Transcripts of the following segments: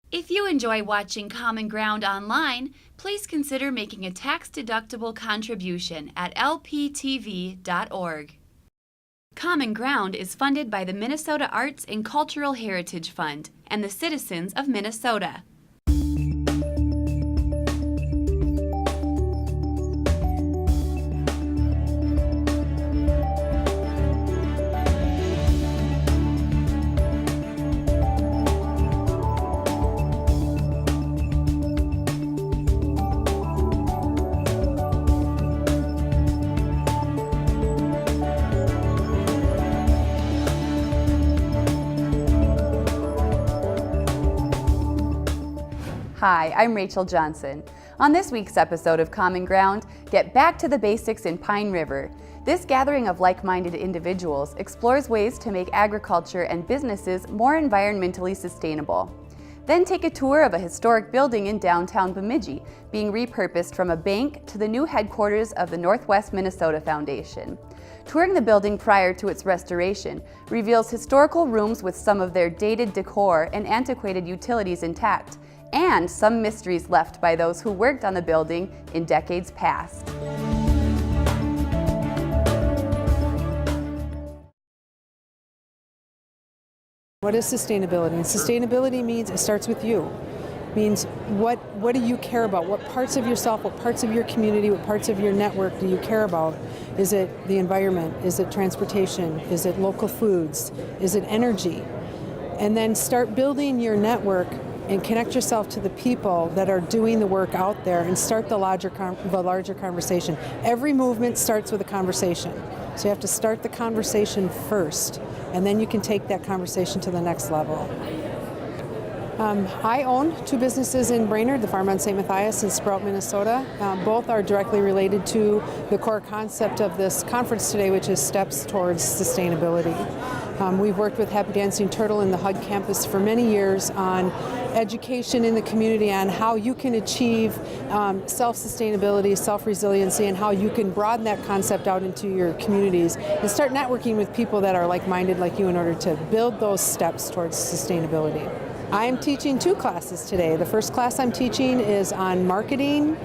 If you enjoy watching Common Ground online, please consider making a tax-deductible contribution at lptv.org. Common Ground is funded by the Minnesota Arts and Cultural Heritage Fund and the citizens of Minnesota. Hi, I'm Rachel Johnson. On this week's episode of Common Ground, get back to the basics in Pine River. This gathering of like-minded individuals explores ways to make agriculture and businesses more environmentally sustainable. Then take a tour of a historic building in downtown Bemidji, being repurposed from a bank to the new headquarters of the Northwest Minnesota Foundation. Touring the building prior to its restoration reveals historical rooms with some of their dated decor and antiquated utilities intact, and some mysteries left by those who worked on the building in decades past. What is sustainability? Sustainability means it starts with you. It means what do you care about? What parts of yourself, what parts of your community, what parts of your network do you care about? Is it the environment? Is it transportation? Is it local foods? Is it energy? And then start building your network and connect yourself to the people that are doing the work out there and start the larger conversation. Every movement starts with a conversation. So you have to start the conversation first, and then you can take that conversation to the next level. I own two businesses in Brainerd, the Farm on St. Matthias and Sprout, Minnesota. Both are directly related to the core concept of this conference today, which is steps towards sustainability. We've worked with Happy Dancing Turtle in the HUD campus for many years on education in the community on how you can achieve self-sustainability, self-resiliency, and how you can broaden that concept out into your communities and start networking with people that are like-minded like you in order to build those steps towards sustainability. I'm teaching two classes today. The first class I'm teaching is on marketing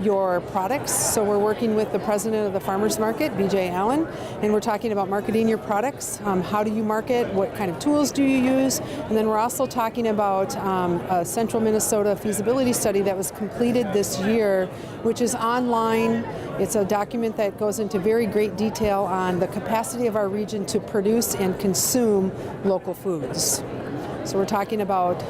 your products. So we're working with the president of the Farmers Market, BJ Allen, and we're talking about marketing your products. How do you market? What kind of tools do you use? And then we're also talking about a Central Minnesota feasibility study that was completed this year, which is online. It's a document that goes into very great detail on the capacity of our region to produce and consume local foods. So we're talking about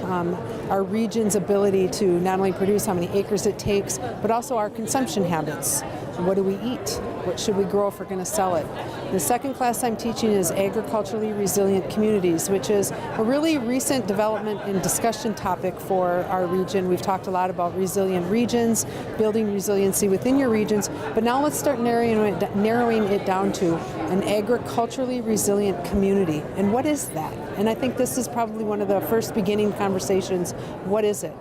our region's ability to not only produce how many acres it takes, but also our consumption habits. What do we eat? What should we grow if we're going to sell it? The second class I'm teaching is agriculturally resilient communities, which is a really recent development and discussion topic for our region. We've talked a lot about resilient regions, building resiliency within your regions, but now let's start narrowing it down to an agriculturally resilient community. And what is that? And I think this is probably one of the first beginning conversations. What is it?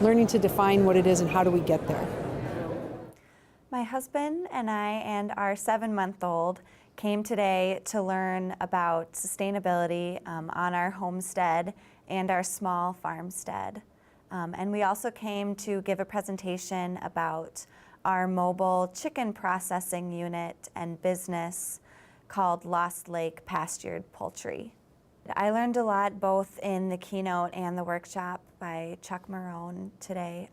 Learning to define what it is and how do we get there? My husband and I and our 7-month-old came today to learn about sustainability on our homestead and our small farmstead. And we also came to give a presentation about our mobile chicken processing unit and business called Lost Lake Pastured Poultry. I learned a lot both in the keynote and the workshop by Chuck Marone today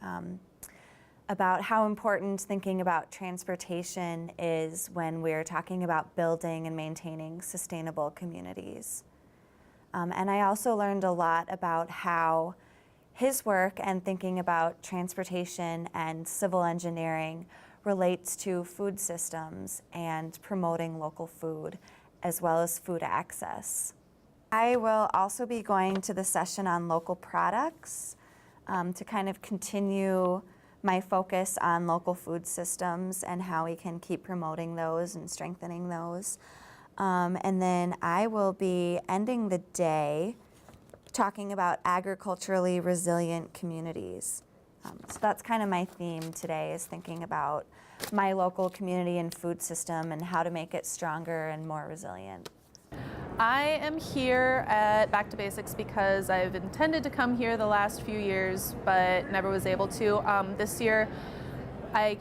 about how important thinking about transportation is when we're talking about building and maintaining sustainable communities. And I also learned a lot about how his work and thinking about transportation and civil engineering relates to food systems and promoting local food, as well as food access. I will also be going to the session on local products to kind of continue my focus on local food systems and how we can keep promoting those and strengthening those. And then I will be ending the day talking about agriculturally resilient communities. So that's kind of my theme today, is thinking about my local community and food system and how to make it stronger and more resilient. I am here at Back to Basics because I've intended to come here the last few years, but never was able to. This year, I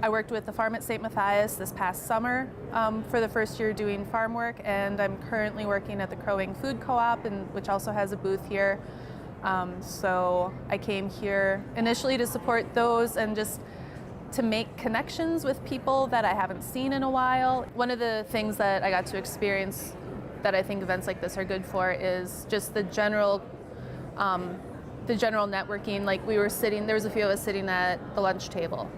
worked with the farm at St. Matthias this past summer for the first year doing farm work, and I'm currently working at the Crowing Food Co-op, which also has a booth here. So I came here initially to support those and just to make connections with people that I haven't seen in a while. One of the things that I got to experience that I think events like this are good for is just the general networking. Like there was a few of us sitting at the lunch table.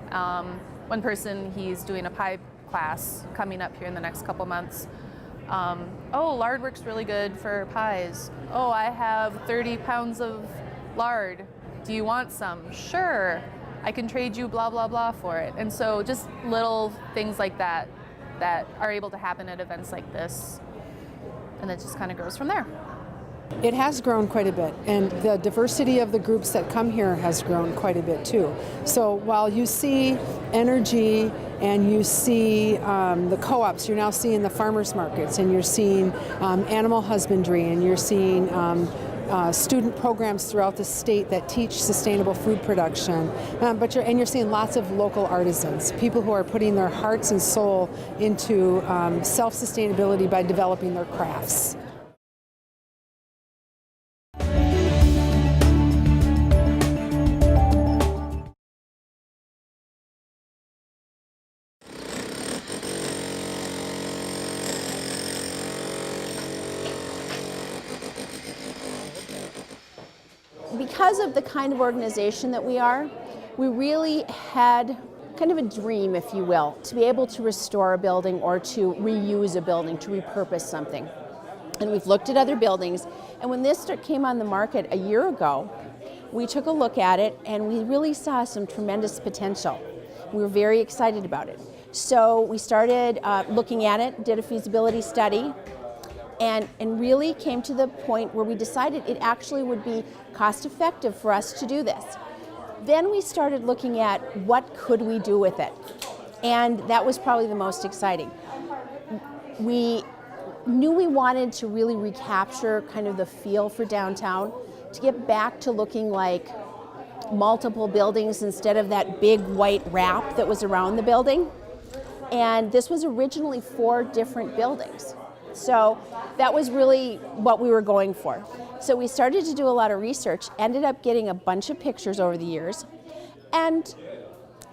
One person, he's doing a pie class coming up here in the next couple months. Oh, lard works really good for pies. Oh, I have 30 pounds of lard. Do you want some? Sure. I can trade you blah, blah, blah for it. And so just little things like that are able to happen at events like this. And it just kind of grows from there. It has grown quite a bit, and the diversity of the groups that come here has grown quite a bit too. So while you see energy and you see the co-ops, you're now seeing the farmers markets, and you're seeing animal husbandry, and you're seeing student programs throughout the state that teach sustainable food production. But you're seeing lots of local artisans, people who are putting their hearts and soul into self-sustainability by developing their crafts. Because of the kind of organization that we are, we really had kind of a dream, if you will, to be able to restore a building or to reuse a building, to repurpose something. And we've looked at other buildings, and when this came on the market a year ago, we took a look at it and we really saw some tremendous potential. We were very excited about it. So we started looking at it, did a feasibility study, and really came to the point where we decided it actually would be cost effective for us to do this. Then we started looking at what could we do with it, and that was probably the most exciting. We knew we wanted to really recapture kind of the feel for downtown, to get back to looking like multiple buildings instead of that big white wrap that was around the building. And this was originally 4 different buildings. So that was really what we were going for. So we started to do a lot of research, ended up getting a bunch of pictures over the years. And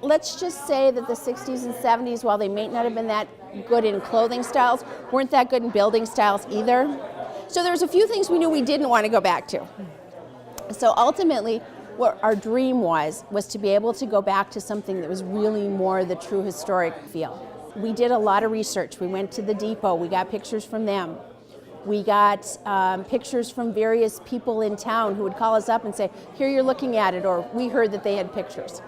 let's just say that the 60s and 70s, while they may not have been that good in clothing styles, weren't that good in building styles either. So there's a few things we knew we didn't want to go back to. So ultimately, what our dream was to be able to go back to something that was really more the true historic feel. We did a lot of research. We went to the depot, we got pictures from them. We got pictures from various people in town who would call us up and say, here you're looking at it, or we heard that they had pictures.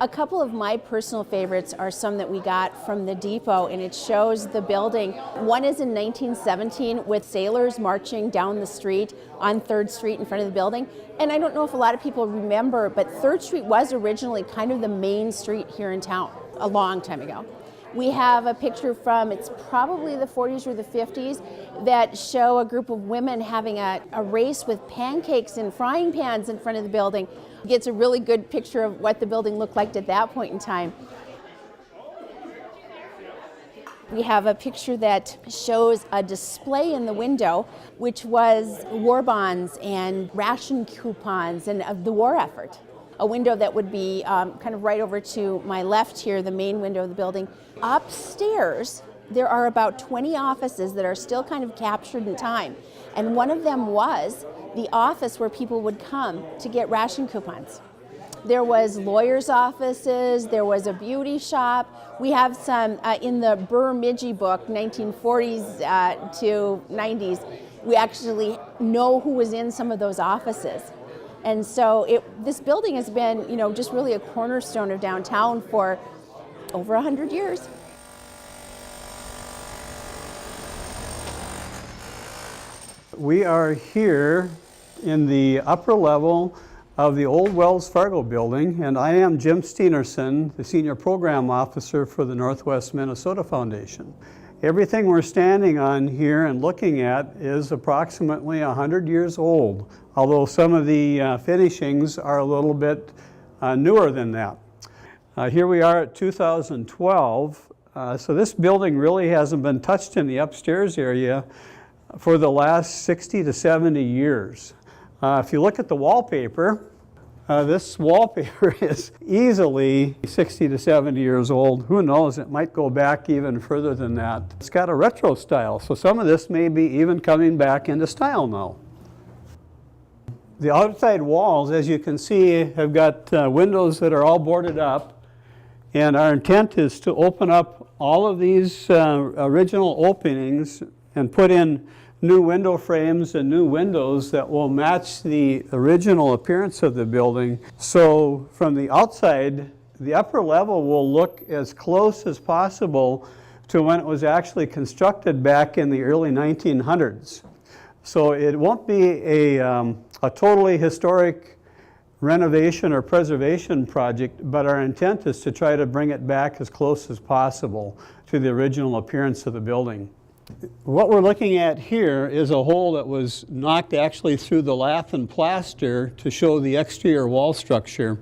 A couple of my personal favorites are some that we got from the depot, and it shows the building. One is in 1917 with sailors marching down the street on 3rd Street in front of the building. And I don't know if a lot of people remember, but 3rd Street was originally kind of the main street here in town a long time ago. We have a picture from, it's probably the 40s or the 50s, that show a group of women having a race with pancakes and frying pans in front of the building. It gets a really good picture of what the building looked like at that point in time. We have a picture that shows a display in the window, which was war bonds and ration coupons and of the war effort. A window that would be kind of right over to my left here, the main window of the building. Upstairs, there are about 20 offices that are still kind of captured in time. And one of them was the office where people would come to get ration coupons. There was lawyers' offices, there was a beauty shop. We have some in the Bemidji book, 1940s to 90s, we actually know who was in some of those offices. And so this building has been, just really a cornerstone of downtown for over 100 years. We are here in the upper level of the old Wells Fargo building, and I am Jim Steenerson, the Senior Program Officer for the Northwest Minnesota Foundation. Everything we're standing on here and looking at is approximately 100 years old, although some of the finishings are a little bit newer than that. Here we are at 2012, so this building really hasn't been touched in the upstairs area for the last 60 to 70 years. If you look at the wallpaper, this wallpaper is easily 60 to 70 years old. Who knows, it might go back even further than that. It's got a retro style, so some of this may be even coming back into style now. The outside walls, as you can see, have got windows that are all boarded up, and our intent is to open up all of these original openings and put in new window frames and new windows that will match the original appearance of the building. So from the outside, the upper level will look as close as possible to when it was actually constructed back in the early 1900s. So it won't be a totally historic renovation or preservation project, but our intent is to try to bring it back as close as possible to the original appearance of the building. What we're looking at here is a hole that was knocked actually through the lath and plaster to show the exterior wall structure.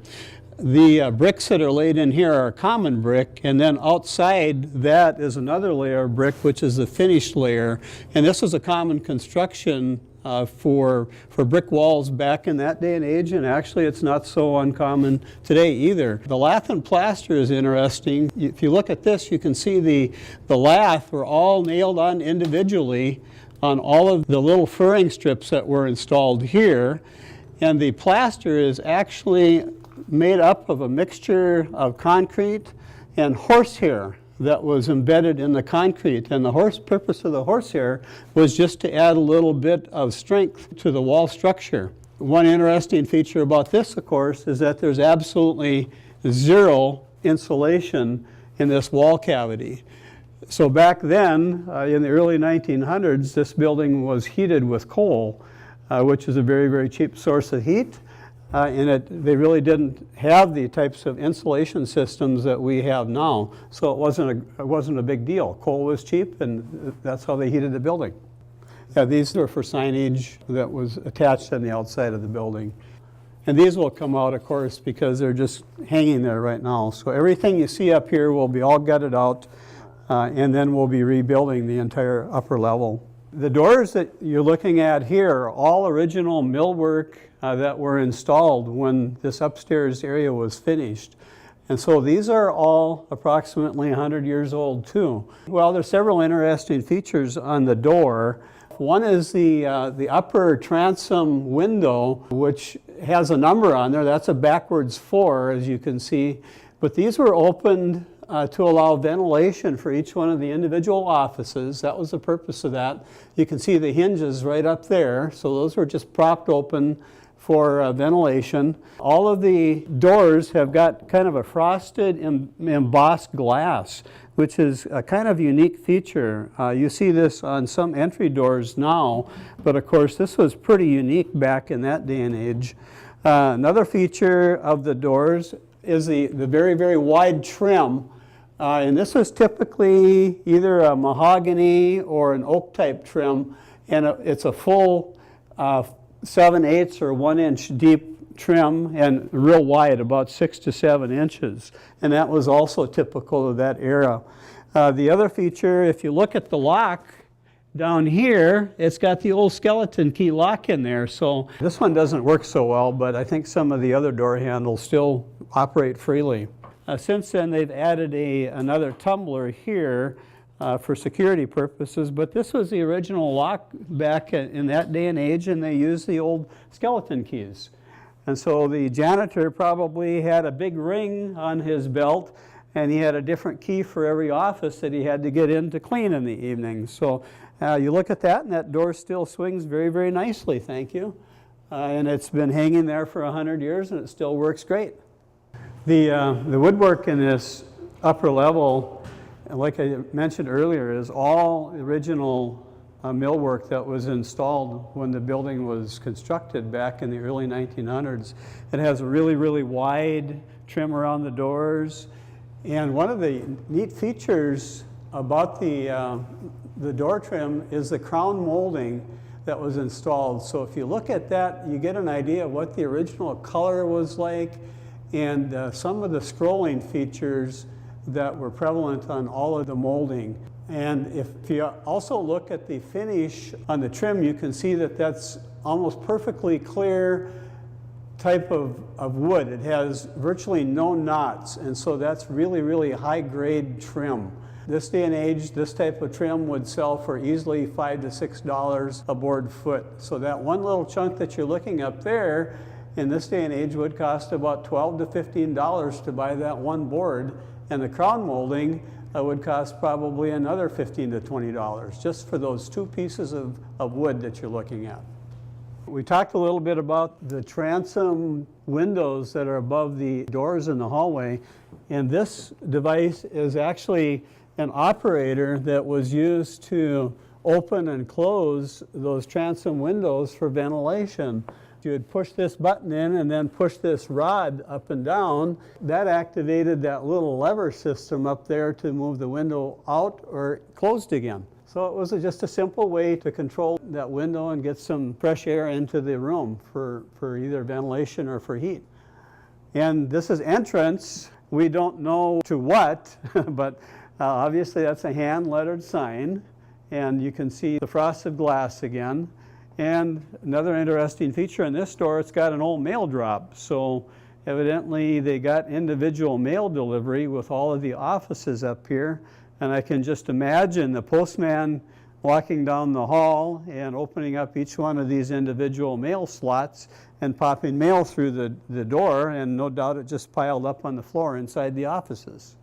The bricks that are laid in here are common brick, and then outside that is another layer of brick, which is the finished layer. And this was a common construction for brick walls back in that day and age, and actually it's not so uncommon today either. The lath and plaster is interesting. If you look at this, you can see the lath were all nailed on individually on all of the little furring strips that were installed here, and the plaster is actually made up of a mixture of concrete and horsehair that was embedded in the concrete. And the purpose of the horsehair was just to add a little bit of strength to the wall structure. One interesting feature about this, of course, is that there's absolutely zero insulation in this wall cavity. So back then, in the early 1900s, this building was heated with coal, which is a very, very cheap source of heat. And they really didn't have the types of insulation systems that we have now, so it wasn't a big deal. Coal was cheap, and that's how they heated the building. Yeah, these are for signage that was attached on the outside of the building. And these will come out, of course, because they're just hanging there right now. So everything you see up here will be all gutted out, and then we'll be rebuilding the entire upper level. The doors that you're looking at here are all original millwork that were installed when this upstairs area was finished. And so these are all approximately 100 years old too. Well, there's several interesting features on the door. One is the upper transom window, which has a number on there. That's a backwards 4, as you can see. But these were opened to allow ventilation for each one of the individual offices. That was the purpose of that. You can see the hinges right up there. So those were just propped open for ventilation. All of the doors have got kind of a frosted embossed glass, which is a kind of unique feature. You see this on some entry doors now, but of course this was pretty unique back in that day and age. Another feature of the doors is the very, very wide trim. And this is typically either a mahogany or an oak type trim, and it's a full 7/8 or 1 inch deep trim and real wide, about 6 to 7 inches. And that was also typical of that era. The other feature, if you look at the lock down here, it's got the old skeleton key lock in there. So this one doesn't work so well, but I think some of the other door handles still operate freely. Since then, they've added another tumbler here for security purposes, but this was the original lock back in that day and age, and they used the old skeleton keys. And so the janitor probably had a big ring on his belt, and he had a different key for every office that he had to get in to clean in the evening. So you look at that, and that door still swings very, very nicely, thank you. And it's been hanging there for 100 years, and it still works great. The woodwork in this upper level, like I mentioned earlier, is all original millwork that was installed when the building was constructed back in the early 1900s. It has a really, really wide trim around the doors. And one of the neat features about the door trim is the crown molding that was installed. So if you look at that, you get an idea of what the original color was like and some of the scrolling features that were prevalent on all of the molding. And if you also look at the finish on the trim, you can see that that's almost perfectly clear type of wood. It has virtually no knots, and so that's really, really high-grade trim. This day and age, this type of trim would sell for easily $5 to $6 a board foot. So that one little chunk that you're looking up there, in this day and age would cost about $12 to $15 to buy that one board, and the crown molding would cost probably another $15 to $20 just for those two pieces of wood that you're looking at. We talked a little bit about the transom windows that are above the doors in the hallway, and this device is actually an operator that was used to open and close those transom windows for ventilation. You would push this button in and then push this rod up and down. That activated that little lever system up there to move the window out or closed again. So it was just a simple way to control that window and get some fresh air into the room for either ventilation or for heat. And this is entrance. We don't know to what, but obviously that's a hand-lettered sign. And you can see the frosted glass again. And another interesting feature in this store, it's got an old mail drop. So evidently they got individual mail delivery with all of the offices up here. And I can just imagine the postman walking down the hall and opening up each one of these individual mail slots and popping mail through the door, and no doubt it just piled up on the floor inside the offices.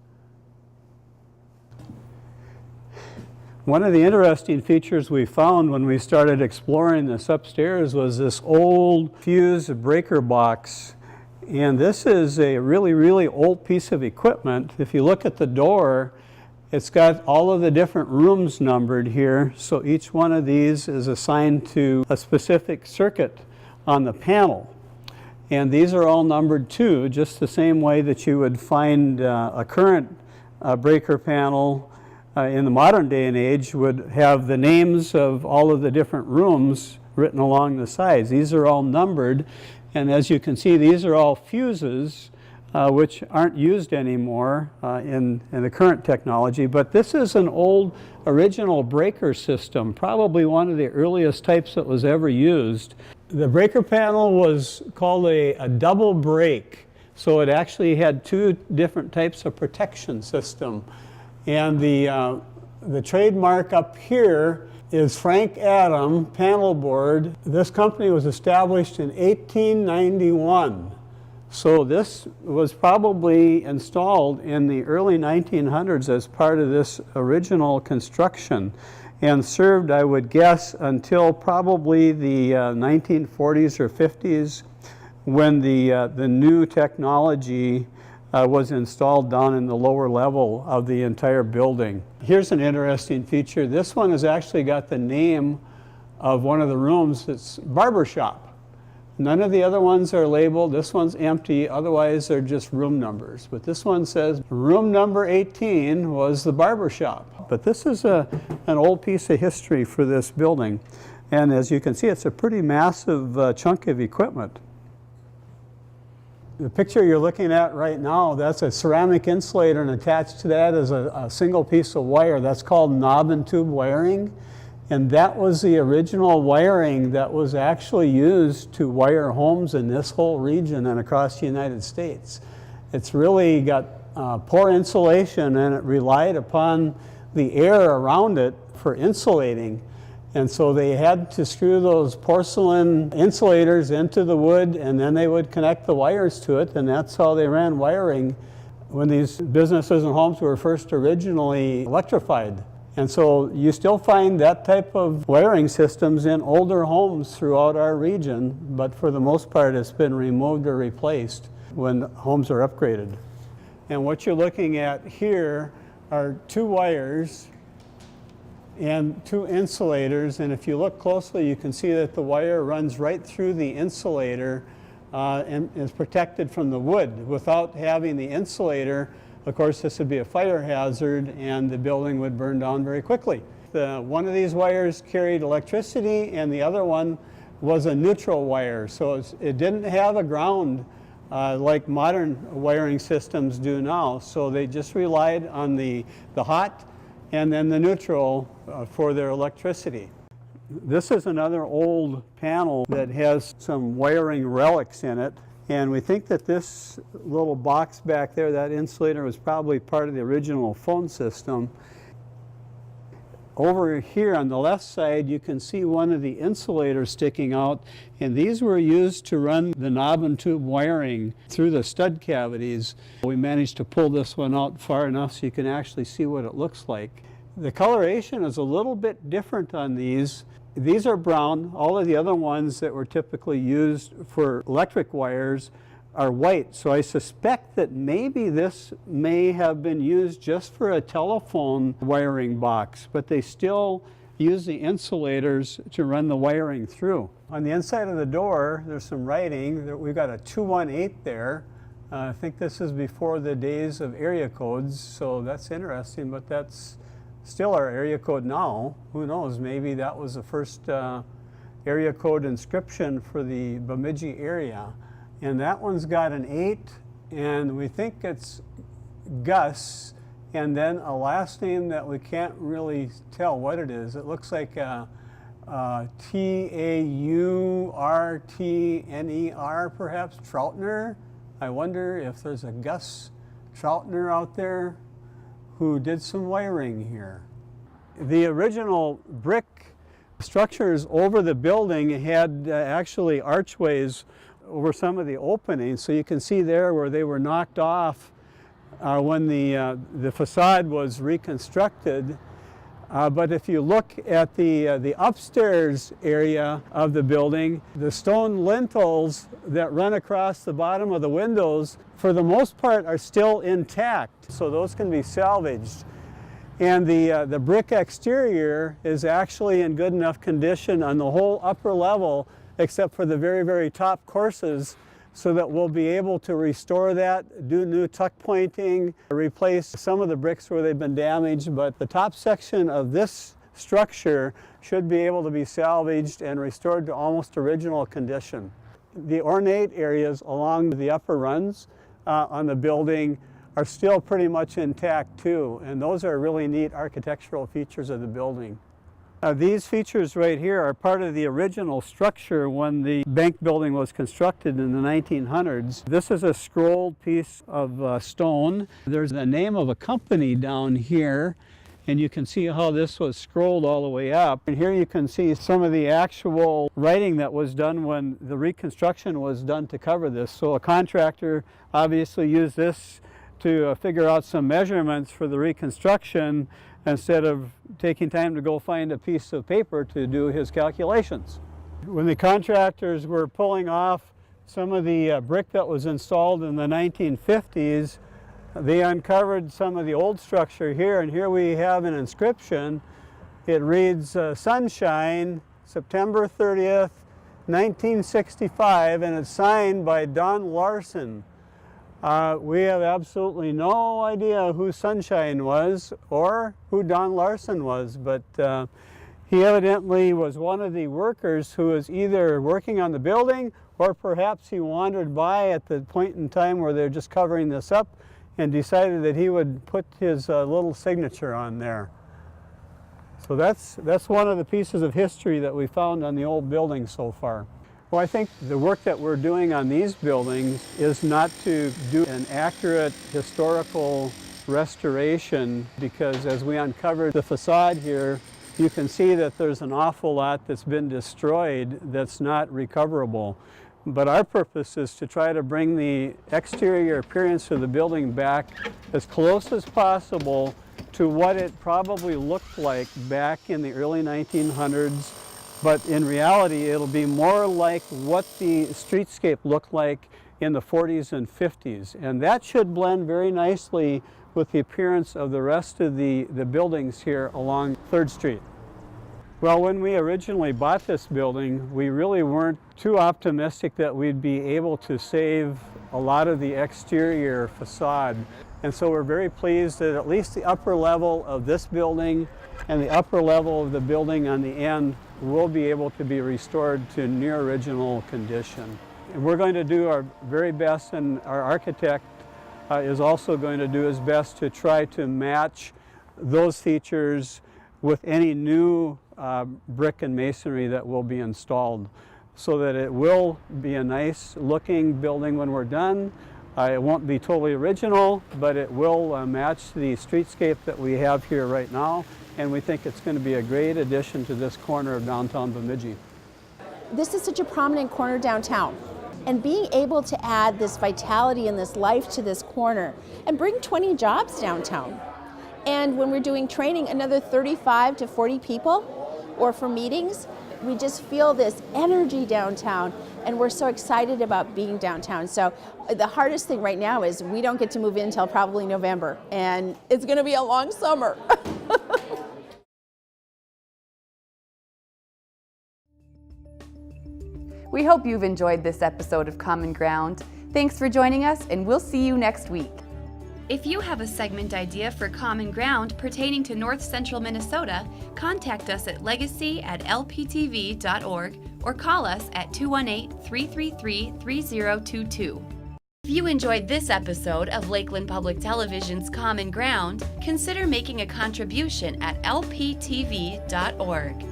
One of the interesting features we found when we started exploring this upstairs was this old fuse breaker box. And this is a really, really old piece of equipment. If you look at the door, it's got all of the different rooms numbered here, so each one of these is assigned to a specific circuit on the panel. And these are all numbered too, just the same way that you would find a current breaker panel in the modern day and age would have the names of all of the different rooms written along the sides. These are all numbered, and as you can see, these are all fuses which aren't used anymore in the current technology. But this is an old original breaker system, probably one of the earliest types that was ever used. The breaker panel was called a double break, so it actually had two different types of protection system. And the trademark up here is Frank Adam panel board. This company was established in 1891. So this was probably installed in the early 1900s as part of this original construction and served, I would guess, until probably the 1940s or 50s when the new technology was installed down in the lower level of the entire building. Here's an interesting feature. This one has actually got the name of one of the rooms. It's barber shop. None of the other ones are labeled. This one's empty, otherwise they're just room numbers. But this one says room number 18 was the barber shop. But this is an old piece of history for this building. And as you can see, it's a pretty massive chunk of equipment. The picture you're looking at right now, that's a ceramic insulator, and attached to that is a single piece of wire. That's called knob and tube wiring. And that was the original wiring that was actually used to wire homes in this whole region and across the United States. It's really got poor insulation, and it relied upon the air around it for insulating. And so they had to screw those porcelain insulators into the wood, and then they would connect the wires to it, and that's how they ran wiring when these businesses and homes were first originally electrified. And so you still find that type of wiring systems in older homes throughout our region, but for the most part it's been removed or replaced when homes are upgraded. And what you're looking at here are two wires and two insulators, and if you look closely you can see that the wire runs right through the insulator and is protected from the wood. Without having the insulator, Of course, this would be a fire hazard and the building would burn down very quickly. One of these wires carried electricity and the other one was a neutral wire, so it didn't have a ground like modern wiring systems do now. So they just relied on the hot and then the neutral for their electricity. This is another old panel that has some wiring relics in it. And we think that this little box back there, that insulator, was probably part of the original phone system. Over here on the left side, you can see one of the insulators sticking out, and these were used to run the knob and tube wiring through the stud cavities. We managed to pull this one out far enough so you can actually see what it looks like. The coloration is a little bit different on these. These are brown. All of the other ones that were typically used for electric wires are white. So I suspect that maybe this may have been used just for a telephone wiring box, but they still use the insulators to run the wiring through. On the inside of the door, there's some writing. We've got a 218 there. I think this is before the days of area codes, so that's interesting, but that's still our area code now. Who knows, maybe that was the first area code inscription for the Bemidji area. And that one's got an 8, and we think it's Gus, and then a last name that we can't really tell what it is. It looks like Taurtner, perhaps, Troutner. I wonder if there's a Gus Troutner out there who did some wiring here. The original brick structures over the building had actually archways over some of the openings, so you can see there where they were knocked off when the facade was reconstructed. But if you look at the upstairs area of the building, the stone lintels that run across the bottom of the windows, for the most part, are still intact, so those can be salvaged. And the brick exterior is actually in good enough condition on the whole upper level, except for the very, very top courses, so that we'll be able to restore that, do new tuck pointing, replace some of the bricks where they've been damaged, but the top section of this structure should be able to be salvaged and restored to almost original condition. The ornate areas along the upper runs on the building are still pretty much intact too, and those are really neat architectural features of the building. These features right here are part of the original structure when the bank building was constructed in the 1900s. This is a scrolled piece of stone. There's the name of a company down here, and you can see how this was scrolled all the way up. And here you can see some of the actual writing that was done when the reconstruction was done to cover this. So a contractor obviously used this to figure out some measurements for the reconstruction instead of taking time to go find a piece of paper to do his calculations. When the contractors were pulling off some of the brick that was installed in the 1950s, they uncovered some of the old structure here, and here we have an inscription. It reads Sunshine, September 30th, 1965, and it's signed by Don Larson. We have absolutely no idea who Sunshine was or who Don Larson was, but he evidently was one of the workers who was either working on the building or perhaps he wandered by at the point in time where they're just covering this up and decided that he would put his little signature on there. So that's one of the pieces of history that we found on the old building so far. Well, I think the work that we're doing on these buildings is not to do an accurate historical restoration, because as we uncovered the facade here, you can see that there's an awful lot that's been destroyed that's not recoverable. But our purpose is to try to bring the exterior appearance of the building back as close as possible to what it probably looked like back in the early 1900s. But in reality, it'll be more like what the streetscape looked like in the 40s and 50s. And that should blend very nicely with the appearance of the rest of the buildings here along 3rd Street. Well, when we originally bought this building, we really weren't too optimistic that we'd be able to save a lot of the exterior facade. And so we're very pleased that at least the upper level of this building and the upper level of the building on the end will be able to be restored to near original condition. And we're going to do our very best, and our architect is also going to do his best to try to match those features with any new brick and masonry that will be installed, so that it will be a nice looking building when we're done. It won't be totally original, but it will match the streetscape that we have here right now, and we think it's going to be a great addition to this corner of downtown Bemidji. This is such a prominent corner downtown, and being able to add this vitality and this life to this corner and bring 20 jobs downtown. And when we're doing training, another 35 to 40 people, or for meetings, we just feel this energy downtown, and we're so excited about being downtown. So the hardest thing right now is we don't get to move in until probably November, and it's going to be a long summer. We hope you've enjoyed this episode of Common Ground. Thanks for joining us, and we'll see you next week. If you have a segment idea for Common Ground pertaining to North Central Minnesota, contact us at legacy@lptv.org or call us at 218-333-3022. If you enjoyed this episode of Lakeland Public Television's Common Ground, consider making a contribution at lptv.org.